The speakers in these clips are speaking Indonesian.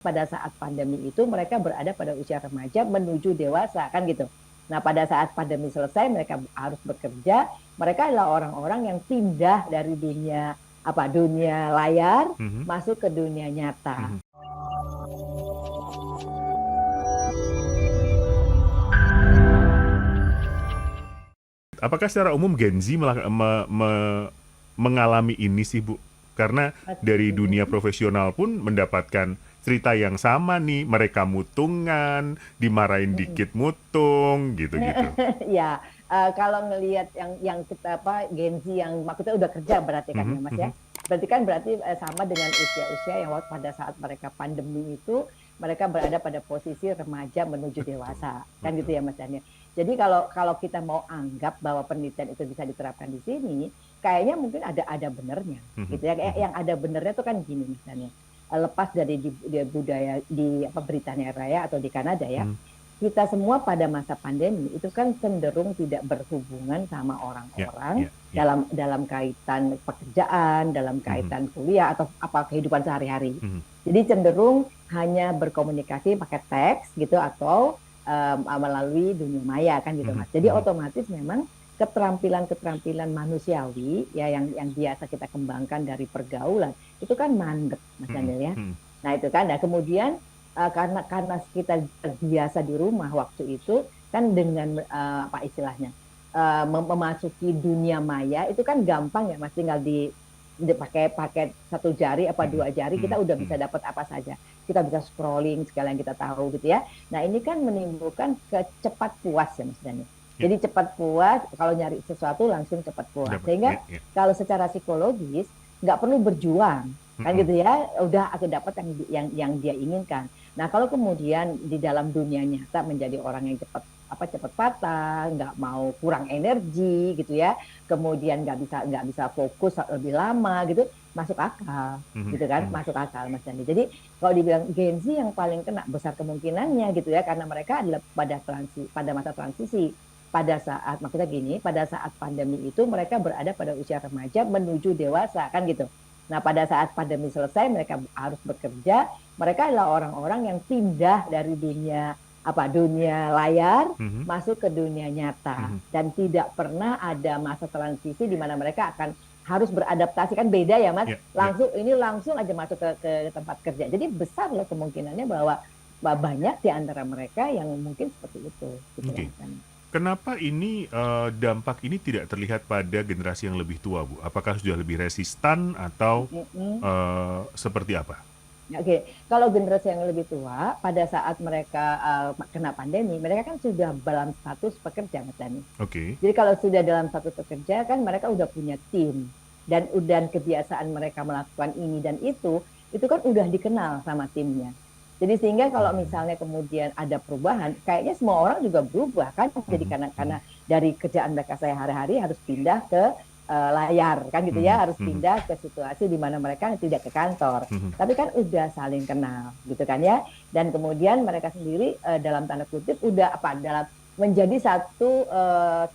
Pada saat pandemi itu mereka berada pada usia remaja menuju dewasa kan gitu. Nah, pada saat pandemi selesai mereka harus bekerja, mereka adalah orang-orang yang pindah dari dunia layar Mhm, masuk ke dunia nyata. mhm. Apakah secara umum Gen Z mengalami ini sih, Bu? Karena dari dunia Mhm. profesional pun mendapatkan cerita yang sama nih, mereka mutungan, dimarahin Mhm. dikit mutung, gitu-gitu. Ya, kalau ngelihat yang kita Gen Z yang maksudnya udah kerja berarti kan ya Mhm, Mas ya. mhm, Berarti kan berarti sama dengan usia-usia yang waktu pada saat mereka pandemi itu mereka berada pada posisi remaja menuju betul, dewasa kan gitu betul. ya Mas Daniel. Jadi kalau kalau kita mau anggap bahwa penelitian itu bisa diterapkan di sini, kayaknya mungkin ada benernya Mhm, gitu ya. mhm, Yang ada benernya itu kan gini Mas Daniel. Lepas dari di budaya di Britania Raya atau di Kanada ya, mhm. kita semua pada masa pandemi itu kan cenderung tidak berhubungan sama Ya, orang-orang ya, ya. dalam dalam kaitan pekerjaan, dalam Mhm, kaitan kuliah atau apa kehidupan sehari-hari. mhm, Jadi cenderung hanya berkomunikasi pakai teks gitu atau melalui dunia maya kan gitu mhm, Mas. Jadi mhm, otomatis memang keterampilan-keterampilan manusiawi ya yang biasa kita kembangkan dari pergaulan itu kan mandek Mas mhm, Daniel ya. mhm. Nah itu kan, nah kemudian karena kita terbiasa di rumah waktu itu kan dengan apa istilahnya memasuki dunia maya itu kan gampang ya Mas tinggal pakai pakai satu jari apa Mhm, dua jari kita mhm, udah bisa mhm. dapat apa saja, kita bisa scrolling segala yang kita tahu gitu ya. Nah ini kan menimbulkan kecepat puas ya Mas Dani. Ya, Jadi cepat puas kalau nyari sesuatu langsung cepat puas dapat. sehingga Ya, ya. kalau secara psikologis nggak perlu berjuang kan Mhm, gitu ya, udah aku dapat yang dia inginkan. Nah, kalau kemudian di dalam dunia nyata menjadi orang yang cepat patah, nggak mau kurang energi gitu ya, kemudian nggak bisa fokus lebih lama gitu, masuk akal mhm, gitu kan, mhm. masuk akal Mas Dandi. Jadi kalau dibilang Gen Z yang paling kena besar kemungkinannya gitu ya, karena mereka adalah pada masa transisi. Pada saat maksudnya gini, pada saat pandemi itu mereka berada pada usia remaja menuju dewasa kan gitu. Nah, pada saat pandemi selesai mereka harus bekerja, mereka adalah orang-orang yang pindah dari dunia layar Mhm, masuk ke dunia nyata mhm. dan tidak pernah ada masa transisi di mana mereka akan harus beradaptasi kan beda ya Mas, Ya, ya. langsung aja masuk ke tempat kerja. Jadi besar loh kemungkinannya bahwa banyak di antara mereka yang mungkin seperti itu gitu loh Oke. Mas Dani. Kenapa ini, dampak ini tidak terlihat pada generasi yang lebih tua, Bu? Apakah sudah lebih resistan atau, Mm -mm. seperti apa? Oke, kalau generasi yang lebih tua, pada saat mereka kena pandemi, mereka kan sudah dalam status pekerja, Mas Dani. Oke. Jadi kalau sudah dalam status pekerja, kan mereka udah punya tim dan kebiasaan mereka melakukan ini dan itu kan udah dikenal sama timnya. Jadi sehingga kalau Mhm, misalnya kemudian ada perubahan, kayaknya semua orang juga berubah kan. Jadi mhm, karena mhm, dari kerjaan mereka sehari-hari harus pindah ke layar kan gitu mhm, ya, harus mhm, pindah ke situasi di mana mereka tidak ke kantor. mhm, Tapi kan udah saling kenal gitu kan ya. Dan kemudian mereka sendiri dalam tanda kutip udah dalam menjadi satu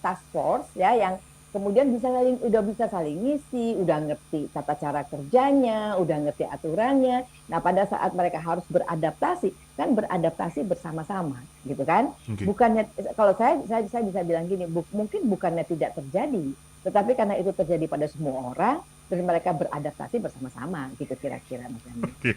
task force ya yang kemudian udah bisa saling ngisi, udah ngerti tata cara kerjanya, udah ngerti aturannya. Nah, pada saat mereka harus beradaptasi, kan beradaptasi bersama-sama, gitu kan? oke. Bukannya kalau saya bisa bilang gini, mungkin bukannya tidak terjadi, tetapi karena itu terjadi pada semua orang, terus mereka beradaptasi bersama-sama, gitu kira-kira Mas Dani. Oke.